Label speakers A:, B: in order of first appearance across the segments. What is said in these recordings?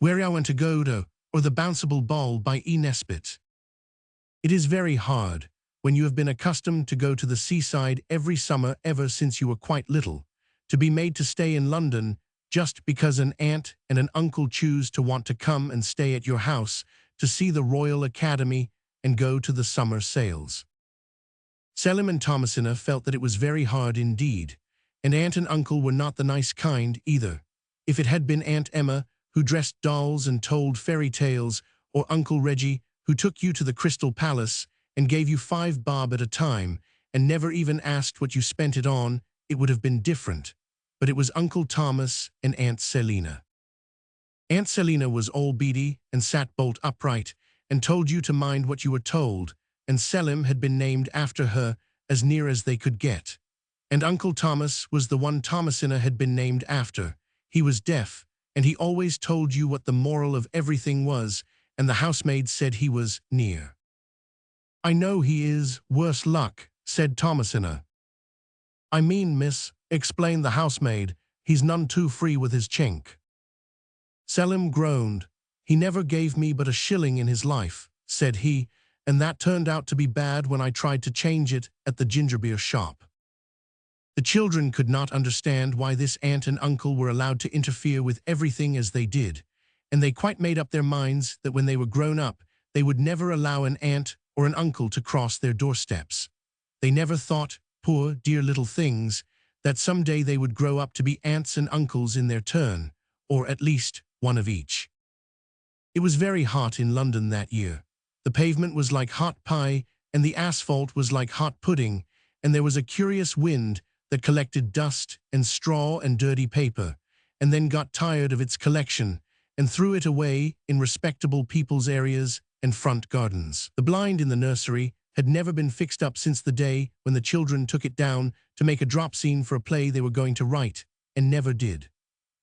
A: WHEREYOUWANTOGOTO, or The Bouncible Ball by Nesbit. It is very hard, when you have been accustomed to go to the seaside every summer ever since you were quite little, to be made to stay in London just because an aunt and an uncle choose to want to come and stay at your house to see the Royal Academy and go to the summer sales. Selim and Thomasina felt that it was very hard indeed, and aunt and uncle were not the nice kind either. If it had been Aunt Emma, who dressed dolls and told fairy tales, or Uncle Reggie, who took you to the Crystal Palace and gave you 5 bob at a time and never even asked what you spent it on, it would have been different. But it was Uncle Thomas and Aunt Selina. Aunt Selina was all beady and sat bolt upright and told you to mind what you were told, and Selim had been named after her as near as they could get. And Uncle Thomas was the one Thomasina had been named after. He was deaf, and he always told you what the moral of everything was, and the housemaid said he was near. "I know he is, worse luck," said Thomasina. "I mean, miss," explained the housemaid, "he's none too free with his chink." Selim groaned. "He never gave me but a shilling in his life," said he, "and that turned out to be bad when I tried to change it at the gingerbeer shop." The children could not understand why this aunt and uncle were allowed to interfere with everything as they did, and they quite made up their minds that when they were grown up, they would never allow an aunt or an uncle to cross their doorsteps. They never thought, poor, dear little things, that someday they would grow up to be aunts and uncles in their turn, or at least one of each. It was very hot in London that year. The pavement was like hot pie, and the asphalt was like hot pudding, and there was a curious wind that collected dust and straw and dirty paper, and then got tired of its collection and threw it away in respectable people's areas and front gardens. The blind in the nursery had never been fixed up since the day when the children took it down to make a drop scene for a play they were going to write, and never did.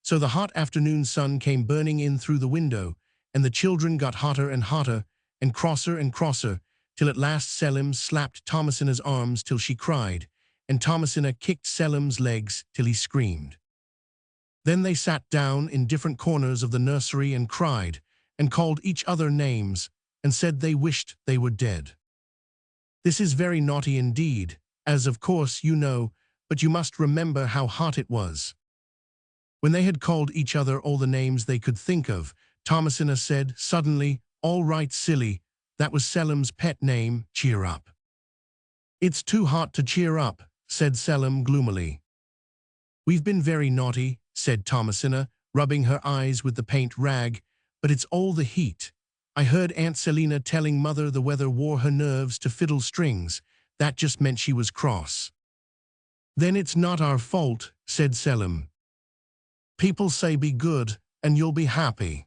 A: So the hot afternoon sun came burning in through the window, and the children got hotter and crosser, till at last Selim slapped Thomasina's arms till she cried, and Thomasina kicked Selim's legs till he screamed. Then they sat down in different corners of the nursery and cried, and called each other names, and said they wished they were dead. This is very naughty indeed, as of course you know, but you must remember how hot it was. When they had called each other all the names they could think of, Thomasina said suddenly, "All right, silly, that was Selim's pet name, cheer up." "It's too hot to cheer up," said Selim gloomily. "We've been very naughty," said Thomasina, rubbing her eyes with the paint rag, "but it's all the heat. I heard Aunt Selina telling Mother the weather wore her nerves to fiddle strings. That just meant she was cross." "Then it's not our fault," said Selim. "People say be good, and you'll be happy.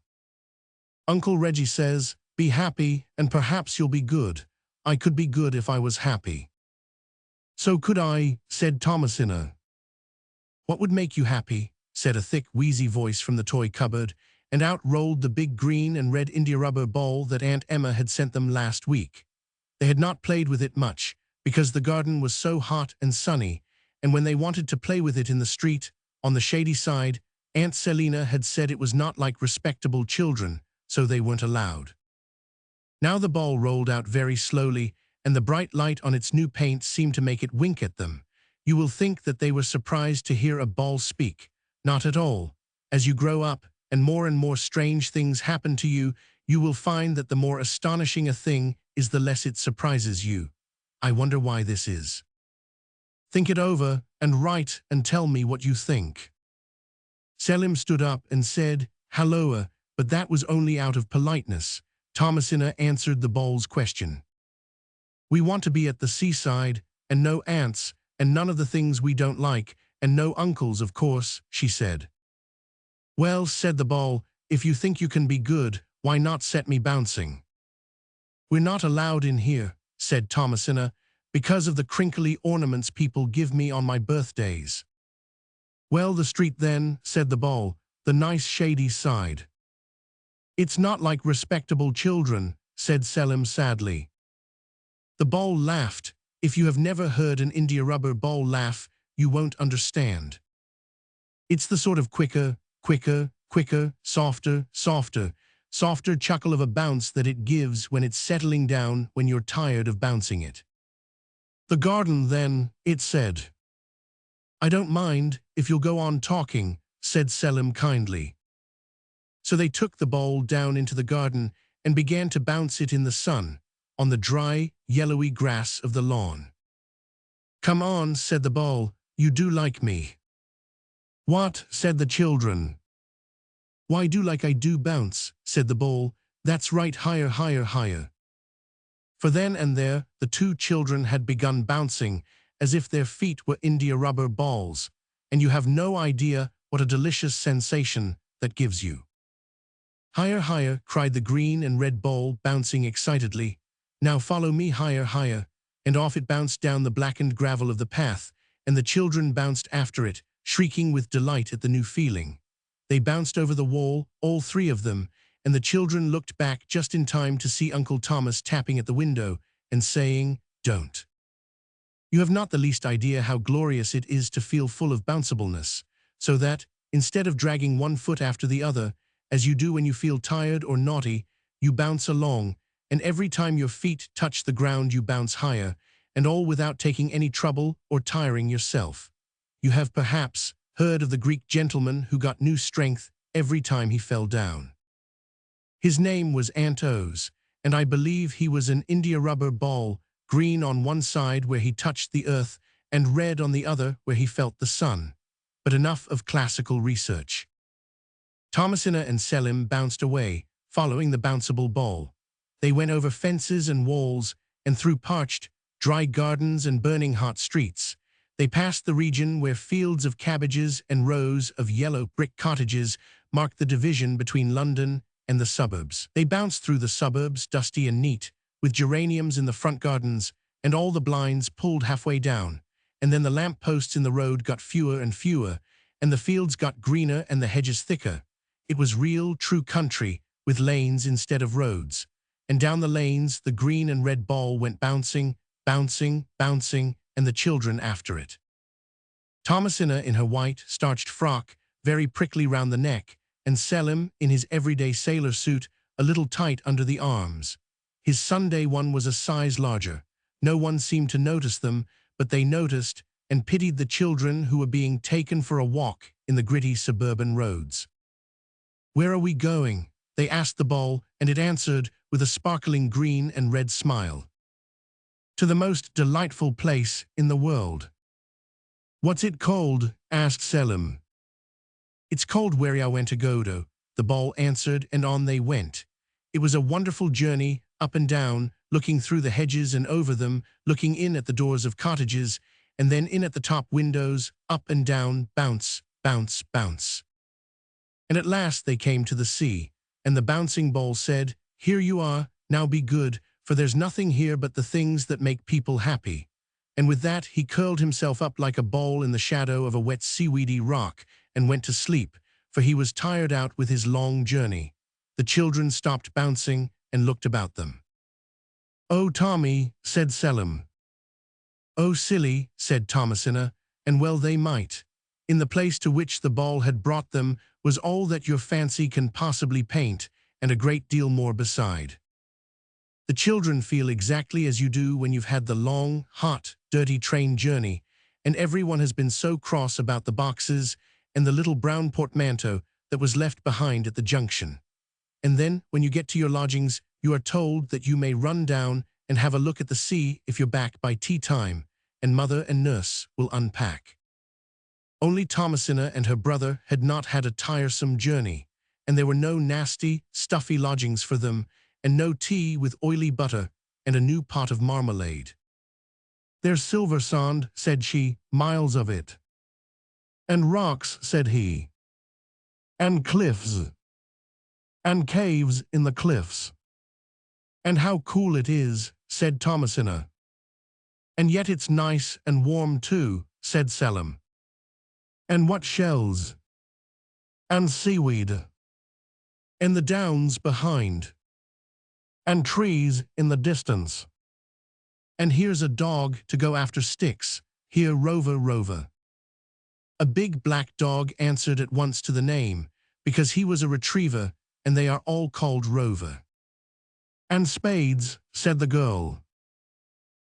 A: Uncle Reggie says, be happy, and perhaps you'll be good. I could be good if I was happy." "So could I," said Thomasina. "What would make you happy?" said a thick, wheezy voice from the toy cupboard, and out rolled the big green and red India-rubber ball that Aunt Emma had sent them last week. They had not played with it much, because the garden was so hot and sunny, and when they wanted to play with it in the street, on the shady side, Aunt Selina had said it was not like respectable children, so they weren't allowed. Now the ball rolled out very slowly, and the bright light on its new paint seemed to make it wink at them. You will think that they were surprised to hear a ball speak. Not at all. As you grow up, and more strange things happen to you, you will find that the more astonishing a thing is, the less it surprises you. I wonder why this is. Think it over, and write and tell me what you think. Selim stood up and said, "Halloa," but that was only out of politeness. Thomasina answered the ball's question. "We want to be at the seaside, and no aunts, and none of the things we don't like, and no uncles, of course," she said. "Well," said the ball, "if you think you can be good, why not set me bouncing?" "We're not allowed in here," said Thomasina, "because of the crinkly ornaments people give me on my birthdays." "Well, the street then," said the ball, "the nice shady side." "It's not like respectable children," said Selim sadly. The ball laughed. If you have never heard an India-rubber ball laugh, you won't understand. It's the sort of quicker, quicker, softer, softer, softer chuckle of a bounce that it gives when it's settling down when you're tired of bouncing it. "The garden, then," it said. "I don't mind if you'll go on talking," said Selim kindly. So they took the bowl down into the garden and began to bounce it in the sun, on the dry, yellowy grass of the lawn. "Come on," said the bowl, "you do like me." "What?" said the children. "Why, do like I do bounce," said the bowl. "That's right, higher, higher, higher." For then and there the two children had begun bouncing as if their feet were India rubber balls, and you have no idea what a delicious sensation that gives you. "Higher, higher," cried the green and red bowl, bouncing excitedly. "Now follow me, higher, higher." And off it bounced down the blackened gravel of the path, and the children bounced after it, shrieking with delight at the new feeling. They bounced over the wall, all three of them, and the children looked back just in time to see Uncle Thomas tapping at the window and saying, "Don't." You have not the least idea how glorious it is to feel full of bouncibleness, so that, instead of dragging one foot after the other, as you do when you feel tired or naughty, you bounce along, and every time your feet touch the ground you bounce higher, and all without taking any trouble or tiring yourself. You have perhaps heard of the Greek gentleman who got new strength every time he fell down. His name was Antos, and I believe he was an India rubber ball, green on one side where he touched the earth, and red on the other where he felt the sun. But enough of classical research. Thomasina and Selim bounced away, following the bounceable ball. They went over fences and walls, and through parched, dry gardens and burning hot streets. They passed the region where fields of cabbages and rows of yellow brick cottages marked the division between London and the suburbs. They bounced through the suburbs, dusty and neat, with geraniums in the front gardens and all the blinds pulled halfway down. And then the lamp posts in the road got fewer and fewer, and the fields got greener and the hedges thicker. It was real, true country, with lanes instead of roads. And down the lanes the green and red ball went bouncing, bouncing, bouncing, and the children after it. Thomasina in her white, starched frock, very prickly round the neck, and Selim in his everyday sailor suit, a little tight under the arms. His Sunday one was a size larger. No one seemed to notice them, but they noticed and pitied the children who were being taken for a walk in the gritty suburban roads. "Where are we going?" they asked the ball, and it answered with a sparkling green and red smile. "To the most delightful place in the world." "What's it called?" asked Selim. "It's called WHEREYOUWANTOGOTO," the ball answered, and on they went. It was a wonderful journey, up and down, looking through the hedges and over them, looking in at the doors of cottages, and then in at the top windows, up and down, bounce, bounce, bounce. And at last they came to the sea, and the bouncing ball said, "Here you are, now be good, for there's nothing here but the things that make people happy." And with that he curled himself up like a ball in the shadow of a wet seaweedy rock and went to sleep, for he was tired out with his long journey. The children stopped bouncing and looked about them. "Oh, Tommy," said Selim. "Oh, silly," said Thomasina, and well they might. In the place to which the ball had brought them was all that your fancy can possibly paint, and a great deal more beside. The children feel exactly as you do when you've had the long, hot, dirty train journey, and everyone has been so cross about the boxes and the little brown portmanteau that was left behind at the junction. And then, when you get to your lodgings, you are told that you may run down and have a look at the sea if you're back by tea time, and mother and nurse will unpack. Only Thomasina and her brother had not had a tiresome journey, and there were no nasty, stuffy lodgings for them, and no tea with oily butter and a new pot of marmalade. "There's silver sand," said she, "miles of it." "And rocks," said he. "And cliffs. And caves in the cliffs." "And how cool it is," said Thomasina. "And yet it's nice and warm too," said Selim. "And what shells. And seaweed. And the downs behind. And trees in the distance. And here's a dog to go after sticks. Here, Rover, Rover." A big black dog answered at once to the name, because he was a retriever, and they are all called Rover. And spades, said the girl.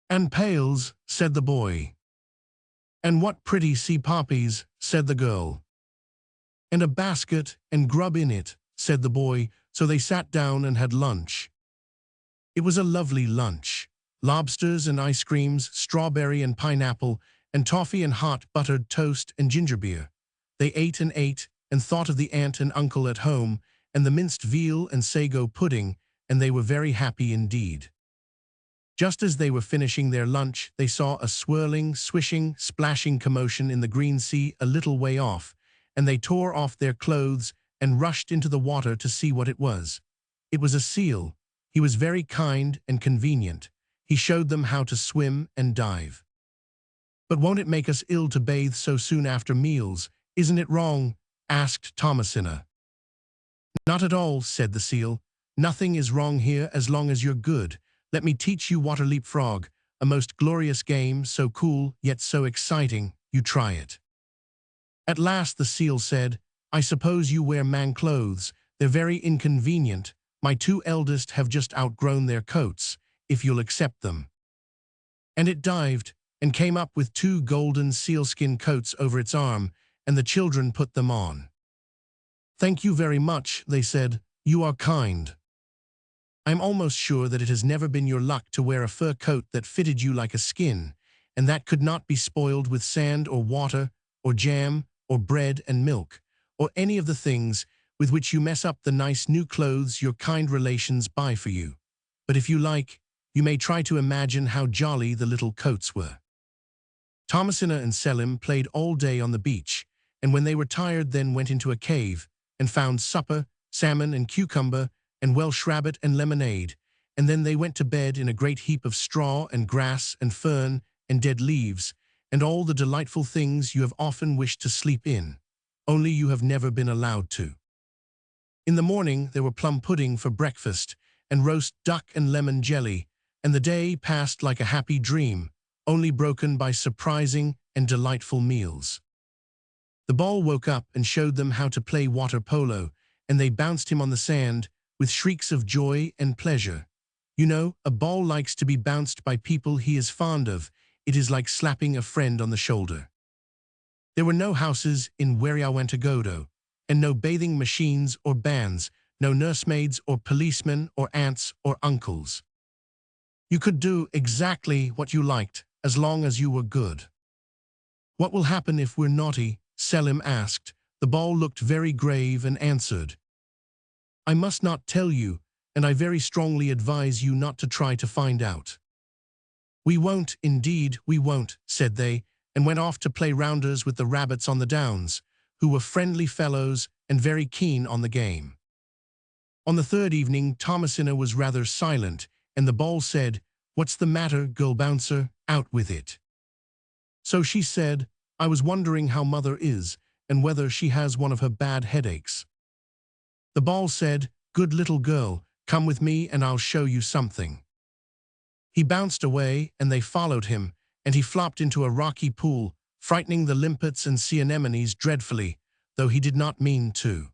A: And pails, said the boy. And what pretty sea poppies, said the girl. And a basket and grub in it, said the boy, so they sat down and had lunch. It was a lovely lunch. Lobsters and ice creams, strawberry and pineapple, and toffee and hot buttered toast and ginger beer. They ate and thought of the aunt and uncle at home, and the minced veal and sago pudding, and they were very happy indeed. Just as they were finishing their lunch, they saw a swirling, swishing, splashing commotion in the green sea a little way off, and they tore off their clothes and rushed into the water to see what it was. It was a seal. He was very kind and convenient. He showed them how to swim and dive. But won't it make us ill to bathe so soon after meals? Isn't it wrong? Asked Thomasina. Not at all, said the seal. Nothing is wrong here as long as you're good. Let me teach you water leapfrog, a most glorious game, so cool yet so exciting. You try it. At last the seal said, I suppose you wear man clothes. They're very inconvenient. My two eldest have just outgrown their coats, if you'll accept them. And it dived, and came up with two golden sealskin coats over its arm, and the children put them on. Thank you very much, they said. You are kind. I'm almost sure that it has never been your luck to wear a fur coat that fitted you like a skin, and that could not be spoiled with sand or water, or jam, or bread and milk, or any of the things with which you mess up the nice new clothes your kind relations buy for you. But if you like, you may try to imagine how jolly the little coats were. Thomasina and Selim played all day on the beach, and when they were tired then went into a cave, and found supper, salmon and cucumber, and Welsh rabbit and lemonade, and then they went to bed in a great heap of straw and grass and fern and dead leaves, and all the delightful things you have often wished to sleep in, only you have never been allowed to. In the morning there were plum pudding for breakfast, and roast duck and lemon jelly, and the day passed like a happy dream, only broken by surprising and delightful meals. The ball woke up and showed them how to play water polo, and they bounced him on the sand with shrieks of joy and pleasure. You know, a ball likes to be bounced by people he is fond of. It is like slapping a friend on the shoulder. There were no houses in WHEREYOUWANTOGOTO, and no bathing machines or bands, no nursemaids or policemen or aunts or uncles. You could do exactly what you liked, as long as you were good. What will happen if we're naughty? Selim asked. The ball looked very grave and answered, I must not tell you, and I very strongly advise you not to try to find out. We won't, indeed we won't, said they, and went off to play rounders with the rabbits on the downs, who were friendly fellows and very keen on the game. On the third evening, Thomasina was rather silent, and the ball said, What's the matter, girl bouncer? Out with it. So she said, I was wondering how mother is, and whether she has one of her bad headaches. The ball said, Good little girl, come with me and I'll show you something. He bounced away, and they followed him, and he flopped into a rocky pool, frightening the limpets and sea anemones dreadfully, though he did not mean to.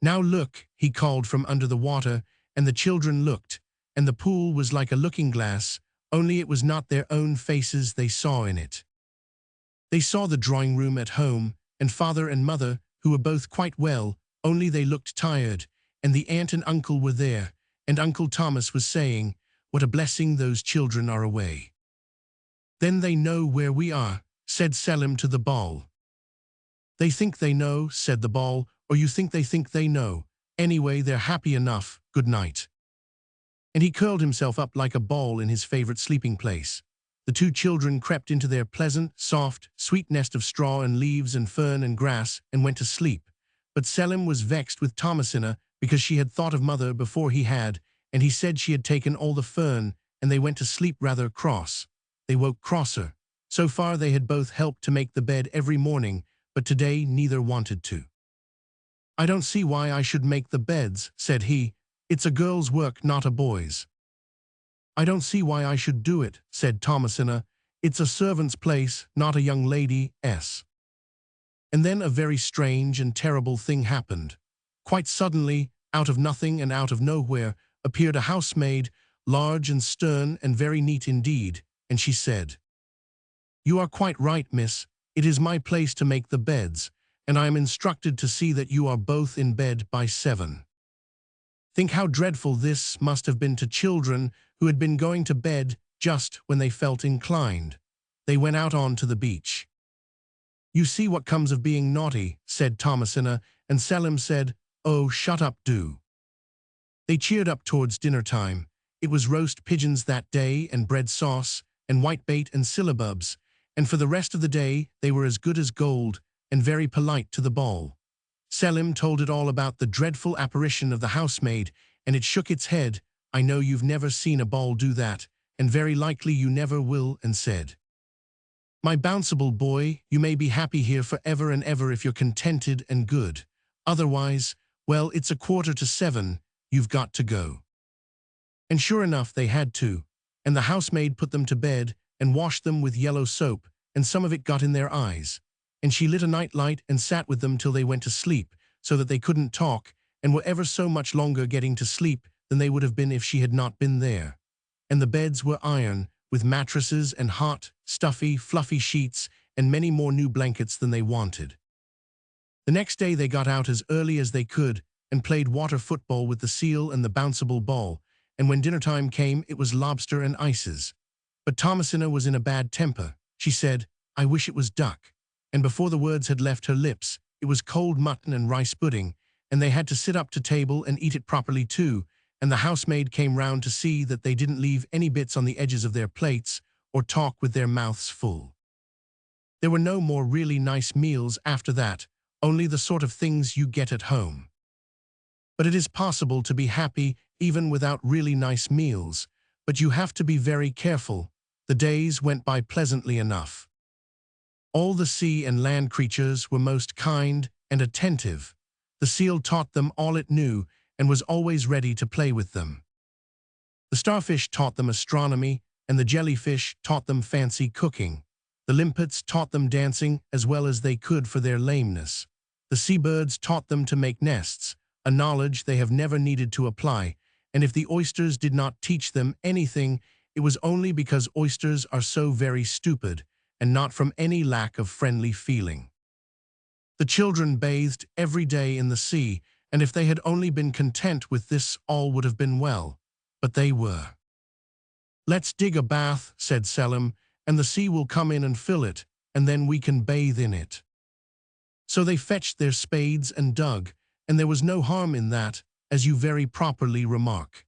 A: Now look, he called from under the water, and the children looked, and the pool was like a looking-glass, only it was not their own faces they saw in it. They saw the drawing-room at home, and father and mother, who were both quite well, only they looked tired, and the aunt and uncle were there, and Uncle Thomas was saying, What a blessing those children are away. Then they know where we are, said Selim to the ball. They think they know, said the ball, or you think they know. Anyway, they're happy enough. Good night. And he curled himself up like a ball in his favorite sleeping place. The two children crept into their pleasant, soft, sweet nest of straw and leaves and fern and grass and went to sleep. But Selim was vexed with Thomasina because she had thought of mother before he had, and he said she had taken all the fern, and they went to sleep rather cross. They woke crosser. So far they had both helped to make the bed every morning, but today neither wanted to. I don't see why I should make the beds, said he. It's a girl's work, not a boy's. I don't see why I should do it, said Thomasina. It's a servant's place, not a young lady's. And then a very strange and terrible thing happened. Quite suddenly, out of nothing and out of nowhere, appeared a housemaid, large and stern and very neat indeed, and she said, "You are quite right, miss. It is my place to make the beds, and I am instructed to see that you are both in bed by 7. Think how dreadful this must have been to children who had been going to bed just when they felt inclined. They went out on to the beach." "You see what comes of being naughty," said Thomasina, and Selim said, "Oh, shut up, do." They cheered up towards dinner time. It was roast pigeons that day, and bread sauce, and whitebait and syllabubs, and for the rest of the day they were as good as gold, and very polite to the ball. Selim told it all about the dreadful apparition of the housemaid, and it shook its head. "I know you've never seen a ball do that, and very likely you never will," and said, "My Bouncible boy, you may be happy here for ever and ever if you're contented and good. Otherwise, well, it's 6:45, you've got to go." And sure enough, they had to, and the housemaid put them to bed and washed them with yellow soap, and some of it got in their eyes. And she lit a night light and sat with them till they went to sleep, so that they couldn't talk, and were ever so much longer getting to sleep than they would have been if she had not been there. And the beds were iron, with mattresses and hot, stuffy, fluffy sheets, and many more new blankets than they wanted. The next day they got out as early as they could, and played water football with the seal and the Bouncible ball, and when dinner time came it was lobster and ices. But Thomasina was in a bad temper. She said, "I wish it was duck." And before the words had left her lips, it was cold mutton and rice pudding, and they had to sit up to table and eat it properly too, and the housemaid came round to see that they didn't leave any bits on the edges of their plates, or talk with their mouths full. There were no more really nice meals after that, only the sort of things you get at home. But it is possible to be happy even without really nice meals, but you have to be very careful. The days went by pleasantly enough. All the sea and land creatures were most kind and attentive. The seal taught them all it knew and was always ready to play with them. The starfish taught them astronomy, and the jellyfish taught them fancy cooking. The limpets taught them dancing as well as they could for their lameness. The seabirds taught them to make nests, a knowledge they have never needed to apply, and if the oysters did not teach them anything, it was only because oysters are so very stupid, and not from any lack of friendly feeling. The children bathed every day in the sea, and if they had only been content with this, all would have been well. But they were. "Let's dig a bath," said Selim, "and the sea will come in and fill it, and then we can bathe in it." So they fetched their spades and dug, and there was no harm in that, as you very properly remark.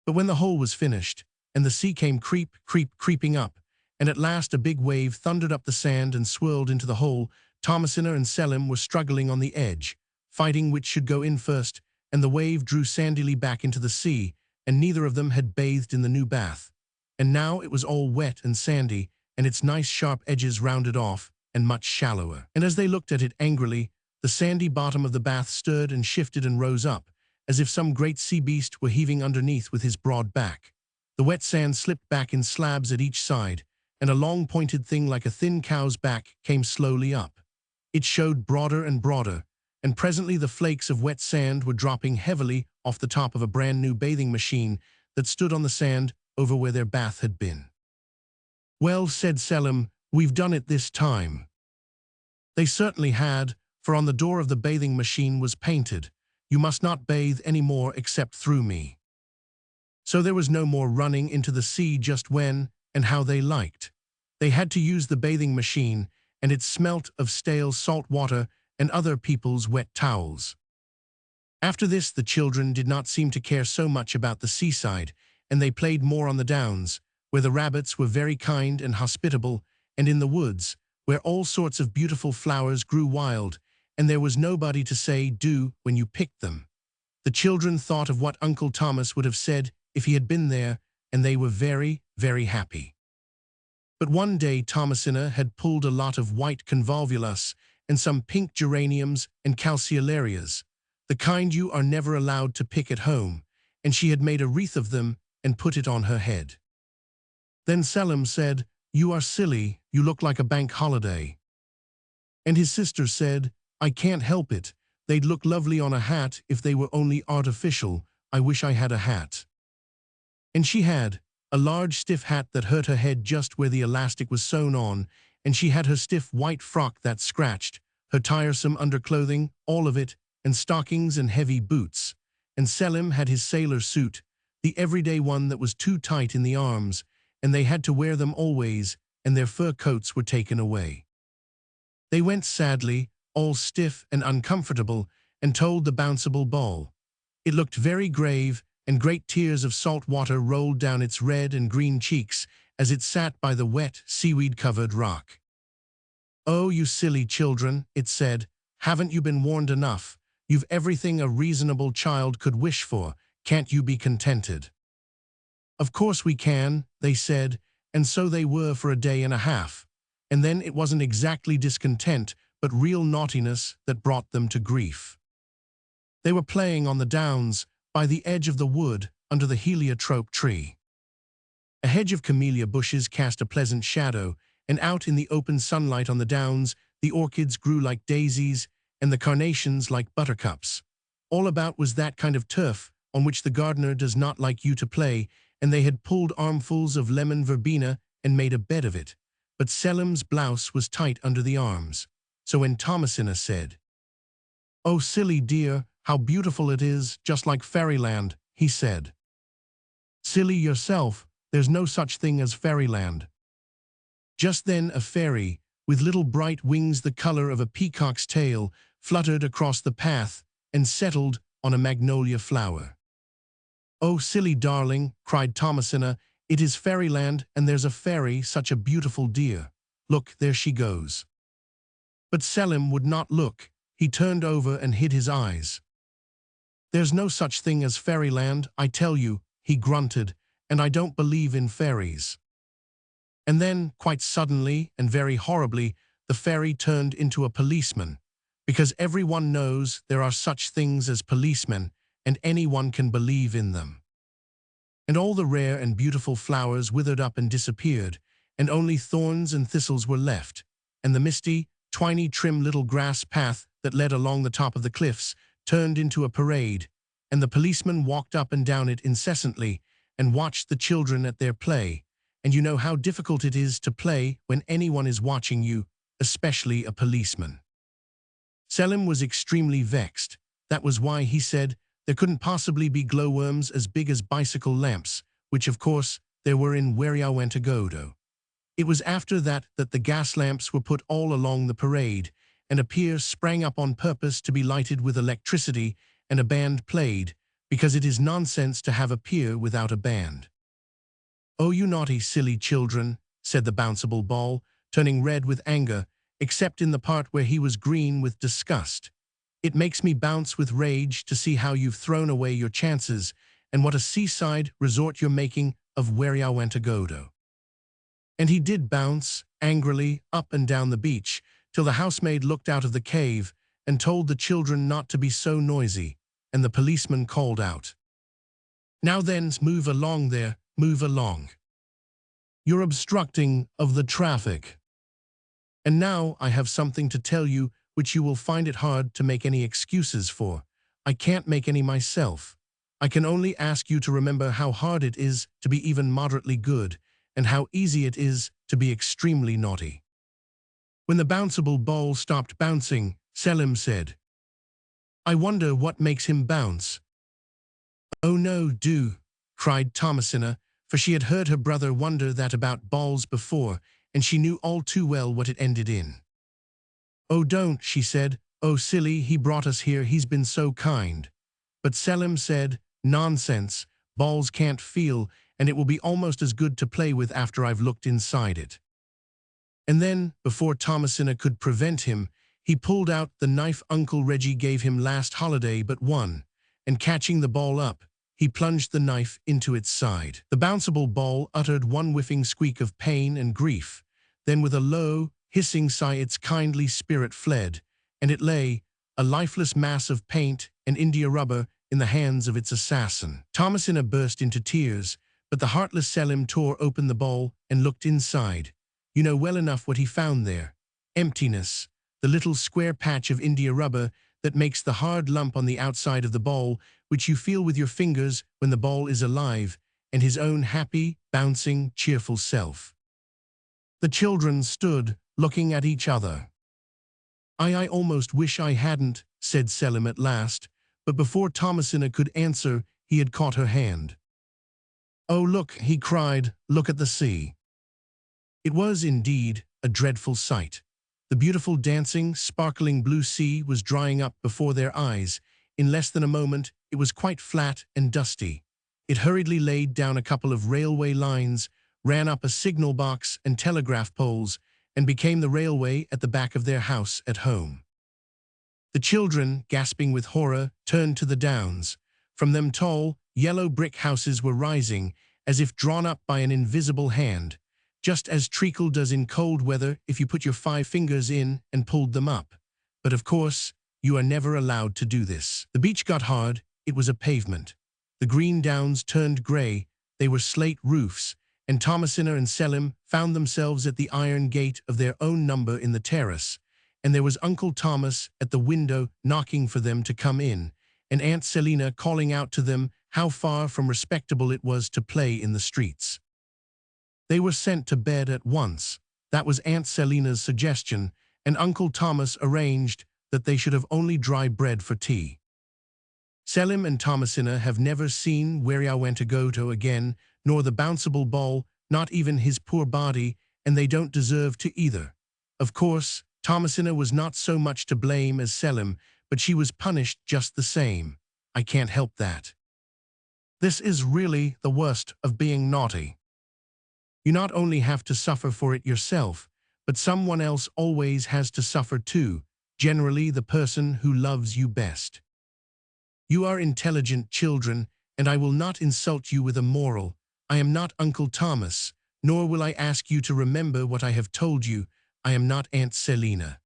A: But when the hole was finished, and the sea came creeping up, and at last a big wave thundered up the sand and swirled into the hole, Thomasina and Selim were struggling on the edge, fighting which should go in first, and the wave drew sandily back into the sea, and neither of them had bathed in the new bath. And now it was all wet and sandy, and its nice sharp edges rounded off, and much shallower. And as they looked at it angrily, the sandy bottom of the bath stirred and shifted and rose up, as if some great sea beast were heaving underneath with his broad back. The wet sand slipped back in slabs at each side, and a long pointed thing like a thin cow's back came slowly up. It showed broader and broader, and presently the flakes of wet sand were dropping heavily off the top of a brand new bathing machine that stood on the sand over where their bath had been. "Well," said Selim, "we've done it this time." They certainly had, for on the door of the bathing machine was painted, "You must not bathe any more except through me." So there was no more running into the sea just when and how they liked. They had to use the bathing machine, and it smelt of stale salt water and other people's wet towels. After this, the children did not seem to care so much about the seaside, and they played more on the downs, where the rabbits were very kind and hospitable, and in the woods, where all sorts of beautiful flowers grew wild, and there was nobody to say "do" when you picked them. The children thought of what Uncle Thomas would have said if he had been there, and they were very, very happy. But one day Thomasina had pulled a lot of white convolvulus and some pink geraniums and calceolarias, the kind you are never allowed to pick at home, and she had made a wreath of them and put it on her head. Then Selim said, "You are silly, you look like a bank holiday." And his sister said, I can't help it. They'd look lovely on a hat if they were only artificial. I wish I had a hat. And she had a large stiff hat that hurt her head just where the elastic was sewn on, and she had her stiff white frock that scratched, her tiresome underclothing, all of it, and stockings and heavy boots. And Selim had his sailor suit, the everyday one that was too tight in the arms, and they had to wear them always, and their fur coats were taken away. They went sadly, all stiff and uncomfortable, and told the Bouncible ball. It looked very grave, and great tears of salt water rolled down its red and green cheeks as it sat by the wet, seaweed-covered rock. "Oh, you silly children," it said, "haven't you been warned enough? You've everything a reasonable child could wish for. Can't you be contented?" "Of course we can," they said, and so they were for a day and a half. And then it wasn't exactly discontent, but real naughtiness that brought them to grief. They were playing on the downs, by the edge of the wood, under the heliotrope tree. A hedge of camellia bushes cast a pleasant shadow, and out in the open sunlight on the downs, the orchids grew like daisies, and the carnations like buttercups. All about was that kind of turf on which the gardener does not like you to play, and they had pulled armfuls of lemon verbena and made a bed of it. But Selim's blouse was tight under the arms. So when Thomasina said, "Oh, silly dear, how beautiful it is, just like fairyland," he said, "Silly yourself, there's no such thing as fairyland." Just then a fairy, with little bright wings the color of a peacock's tail, fluttered across the path and settled on a magnolia flower. "Oh, silly darling," cried Thomasina, "it is fairyland, and there's a fairy, such a beautiful dear. Look, there she goes." But Selim would not look. He turned over and hid his eyes. "There's no such thing as fairyland, I tell you," he grunted, "and I don't believe in fairies." And then, quite suddenly and very horribly, the fairy turned into a policeman, because everyone knows there are such things as policemen, and anyone can believe in them. And all the rare and beautiful flowers withered up and disappeared, and only thorns and thistles were left, and the misty, twiny, trim little grass path that led along the top of the cliffs turned into a parade, and the policeman walked up and down it incessantly and watched the children at their play. And you know how difficult it is to play when anyone is watching you, especially a policeman. Selim was extremely vexed. That was why he said there couldn't possibly be glowworms as big as bicycle lamps, which of course there were in WHEREYOUWANTOGOTO. It was after that that the gas lamps were put all along the parade, and a pier sprang up on purpose to be lighted with electricity, and a band played, because it is nonsense to have a pier without a band. "Oh, you naughty, silly children," said the Bouncible ball, turning red with anger, except in the part where he was green with disgust. "It makes me bounce with rage to see how you've thrown away your chances, and what a seaside resort you're making of WHEREYOUWANTOGOTO." And he did bounce, angrily, up and down the beach, till the housemaid looked out of the cave and told the children not to be so noisy, and the policeman called out, "Now then, move along there, move along. You're obstructing of the traffic. And now I have something to tell you which you will find it hard to make any excuses for. I can't make any myself. I can only ask you to remember how hard it is to be even moderately good, and how easy it is to be extremely naughty." When the Bouncible ball stopped bouncing, Selim said, "I wonder what makes him bounce." "Oh no, do," cried Thomasina, for she had heard her brother wonder that about balls before, and she knew all too well what it ended in. "Oh, don't," she said. "Oh, silly, he brought us here, he's been so kind." But Selim said, "Nonsense, balls can't feel, and it will be almost as good to play with after I've looked inside it." And then, before Thomasina could prevent him, he pulled out the knife Uncle Reggie gave him last holiday but one, and catching the ball up, he plunged the knife into its side. The Bouncible ball uttered one whiffing squeak of pain and grief. Then with a low, hissing sigh its kindly spirit fled, and it lay, a lifeless mass of paint and india rubber, in the hands of its assassin. Thomasina burst into tears, but the heartless Selim tore open the ball and looked inside. You know well enough what he found there. Emptiness. the little square patch of India rubber that makes the hard lump on the outside of the ball, which you feel with your fingers when the ball is alive, and his own happy, bouncing, cheerful self. The children stood, looking at each other. I almost wish I hadn't," said Selim at last, but before Thomasina could answer, he had caught her hand. "Oh, look," he cried, "look at the sea." It was, indeed, a dreadful sight. The beautiful dancing, sparkling blue sea was drying up before their eyes. In less than a moment, it was quite flat and dusty. It hurriedly laid down a couple of railway lines, ran up a signal box and telegraph poles, and became the railway at the back of their house at home. The children, gasping with horror, turned to the downs. From them tall, yellow brick houses were rising, as if drawn up by an invisible hand, just as treacle does in cold weather if you put your 5 fingers in and pulled them up. But of course, you are never allowed to do this. The beach got hard, it was a pavement. The green downs turned grey, they were slate roofs, and Thomasina and Selim found themselves at the iron gate of their own number in the terrace, and there was Uncle Thomas at the window knocking for them to come in, and Aunt Selina calling out to them how far from respectable it was to play in the streets. They were sent to bed at once. That was Aunt Selina's suggestion, and Uncle Thomas arranged that they should have only dry bread for tea. Selim and Thomasina have never seen WHEREYOUWANTOGOTO again, nor the Bouncible ball, not even his poor body, and they don't deserve to either. Of course, Thomasina was not so much to blame as Selim, but she was punished just the same. I can't help that. This is really the worst of being naughty. You not only have to suffer for it yourself, but someone else always has to suffer too, generally the person who loves you best. You are intelligent children, and I will not insult you with a moral. I am not Uncle Thomas, nor will I ask you to remember what I have told you. I am not Aunt Selina.